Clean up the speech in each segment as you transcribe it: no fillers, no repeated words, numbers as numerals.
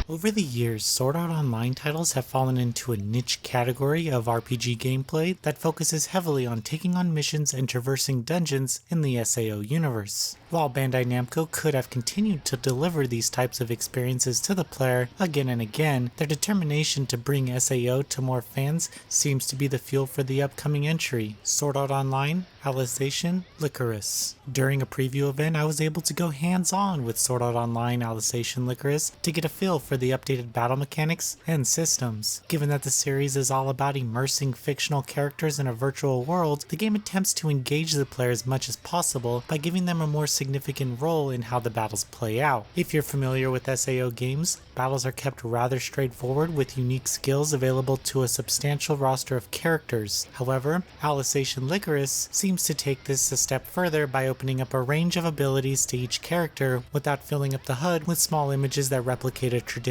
Over the years, Sword Art Online titles have fallen into a niche category of RPG gameplay that focuses heavily on taking on missions and traversing dungeons in the SAO universe. While Bandai Namco could have continued to deliver these types of experiences to the player again and again, their determination to bring SAO to more fans seems to be the fuel for the upcoming entry, Sword Art Online Alicization Lycoris. During a preview event, I was able to go hands-on with Sword Art Online Alicization Lycoris to get a feel for the updated battle mechanics and systems. Given that the series is all about immersing fictional characters in a virtual world, the game attempts to engage the player as much as possible by giving them a more significant role in how the battles play out. If you're familiar with SAO games, battles are kept rather straightforward with unique skills available to a substantial roster of characters. However, Alicization Lycoris seems to take this a step further by opening up a range of abilities to each character without filling up the HUD with small images that replicate a traditional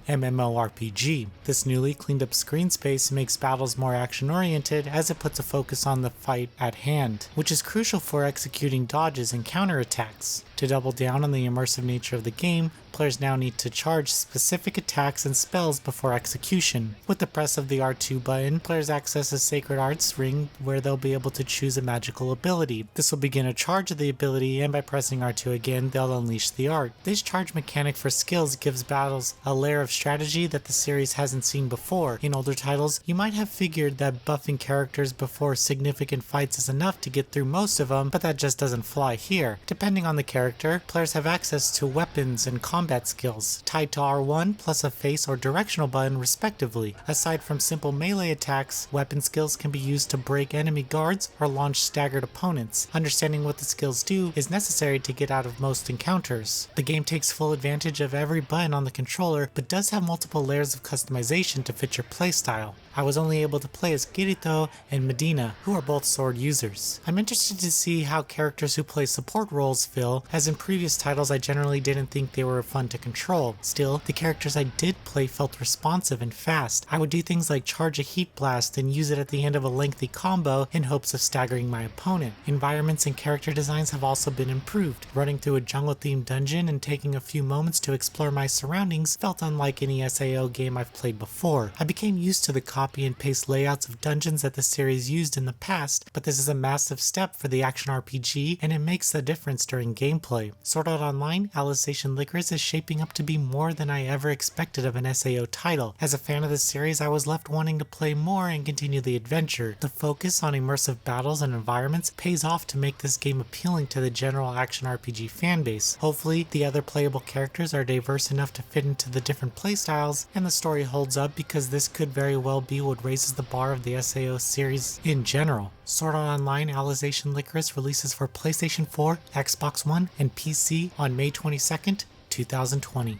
MMORPG. This newly cleaned up screen space makes battles more action-oriented as it puts a focus on the fight at hand, which is crucial for executing dodges and counterattacks. To double down on the immersive nature of the game, players now need to charge specific attacks and spells before execution. With the press of the R2 button, players access a Sacred Arts ring where they'll be able to choose a magical ability. This will begin a charge of the ability, and by pressing R2 again, they'll unleash the art. This charge mechanic for skills gives battles a layer of strategy that the series hasn't seen before. In older titles, you might have figured that buffing characters before significant fights is enough to get through most of them, but that just doesn't fly here. Depending on the character, players have access to weapons and combat skills, tied to R1 plus a face or directional button respectively. Aside from simple melee attacks, weapon skills can be used to break enemy guards or launch staggered opponents. Understanding what the skills do is necessary to get out of most encounters. The game takes full advantage of every button on the controller, but does have multiple layers of customization to fit your playstyle. I was only able to play as Kirito and Medina, who are both sword users. I'm interested to see how characters who play support roles feel, as in previous titles I generally didn't think they were fun to control. Still, the characters I did play felt responsive and fast. I would do things like charge a heat blast and use it at the end of a lengthy combo in hopes of staggering my opponent. Environments and character designs have also been improved. Running through a jungle-themed dungeon and taking a few moments to explore my surroundings felt unlike any SAO game I've played before. I became used to the copy and paste layouts of dungeons that the series used in the past, but this is a massive step for the action RPG and it makes the difference during gameplay. Sword Art Online Alicization Lycoris is shaping up to be more than I ever expected of an SAO title. As a fan of the series, I was left wanting to play more and continue the adventure. The focus on immersive battles and environments pays off to make this game appealing to the general action RPG fanbase. Hopefully, the other playable characters are diverse enough to fit into the different playstyles, and the story holds up because this could very well be what raises the bar of the SAO series in general. Sword Art Online Alicization Lycoris releases for PlayStation 4, Xbox One, and PC on May 22nd, 2020.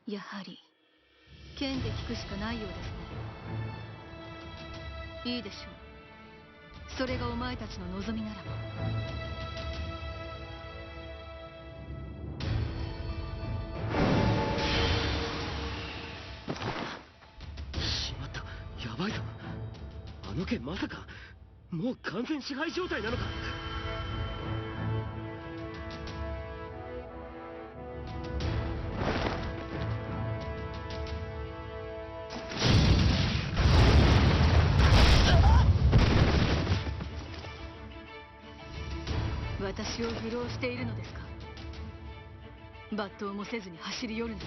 やはり剣で聞くしかないようですね。いいでしょう。それがお前たちの望みならば。しまった、やばいぞ。あの剣まさかもう完全支配状態なのか。私を愚弄しているのですか。抜刀もせずに走り寄るの。